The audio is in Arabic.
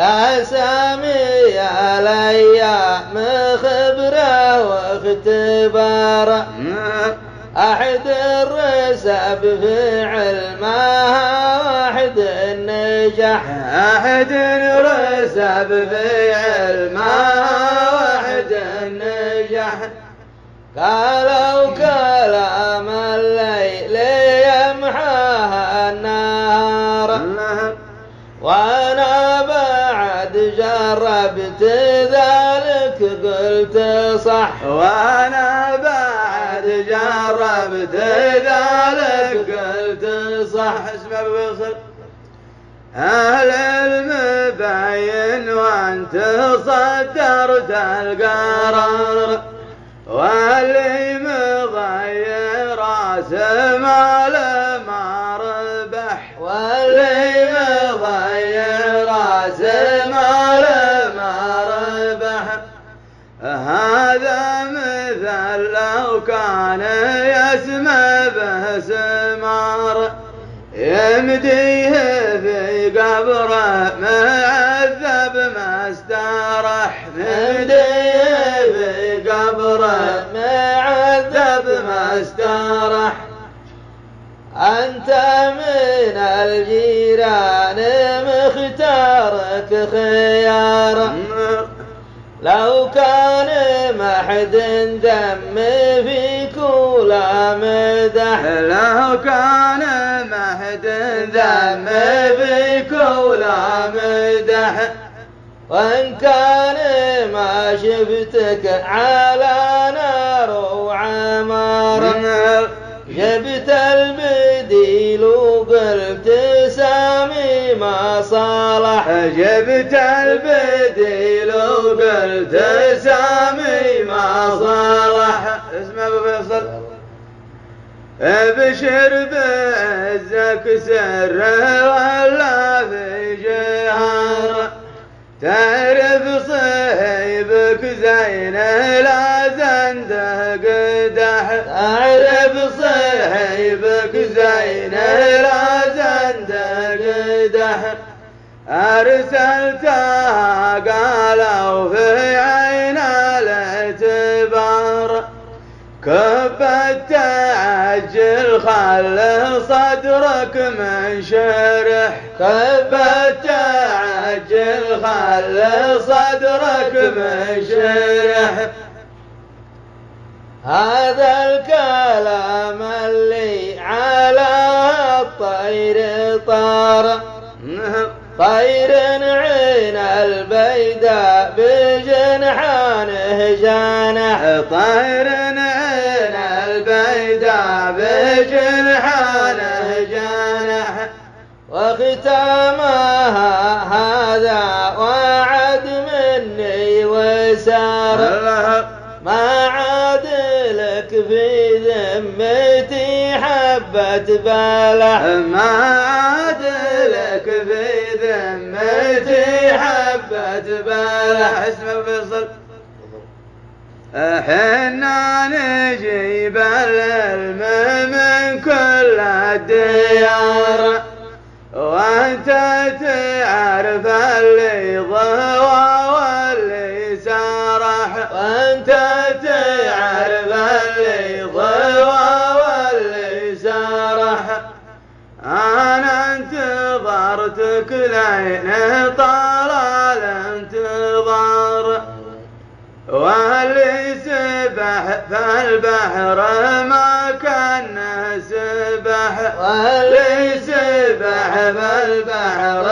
يا سامي الأيام خبرة واختبار، أحد الرسب في علمها واحد النجح، أحد الرسب في علمها واحد النجح. قالوا كلام الليل يمحاها النهار، وأنا بعد جربت ذلك قلت صح، وأنا بعد جربت ذلك قلت صح. اسمع بوصل أهل المبين وأنت صدرت القرار، واللي مضيع راس مال ما ربح، واللي مضيع راس مال ما ربح. هذا مثل لو كان يسمى به سمار، يمديه في قبره معذب ما استرح، يمديه في قبره معذب ما استرح. أنت من الجيران مختارك خيار، لو كان محد دم فيك ولا مدح، لو كان محد دم فيك ولا مدح. وإن كان ما شفتك على نار وعمار، جبت البديل وقلت سامي ما صالح، جبت البديل وقلت سامي ما صالح. اسمع ابو فيصل ابشر بعزك سر ولا في جهار، تعرف صهيبك زين لا زنده قدح، تعرف صهيبك زين لا زنده قدح. أرسلتها قالوا في عين الاعتبار، كبت تعجل خل صدرك منشرح، كبت تعجل خل صدرك منشرح. هذا الكلام اللي على الطير طار، طير عين البيداء بجنحانه جانح، طير عين البيداء بجنحانه جانح. وختامها هذا وعد مني وسار، ما عاد لك في ذمتي حبة بلح، ما عاد لك في ذمتي حبة بلح. اسمع فيصل حنا نجيب العلم من كل الديار، وانت تعرف اللي ضوى واللي سرح، وانت تعرف اللي ضوى واللي سرح. أنا انتظرتك لين طال الانتظار، واللي سبح في البحر ما كان سبح، واللي سبح في البحر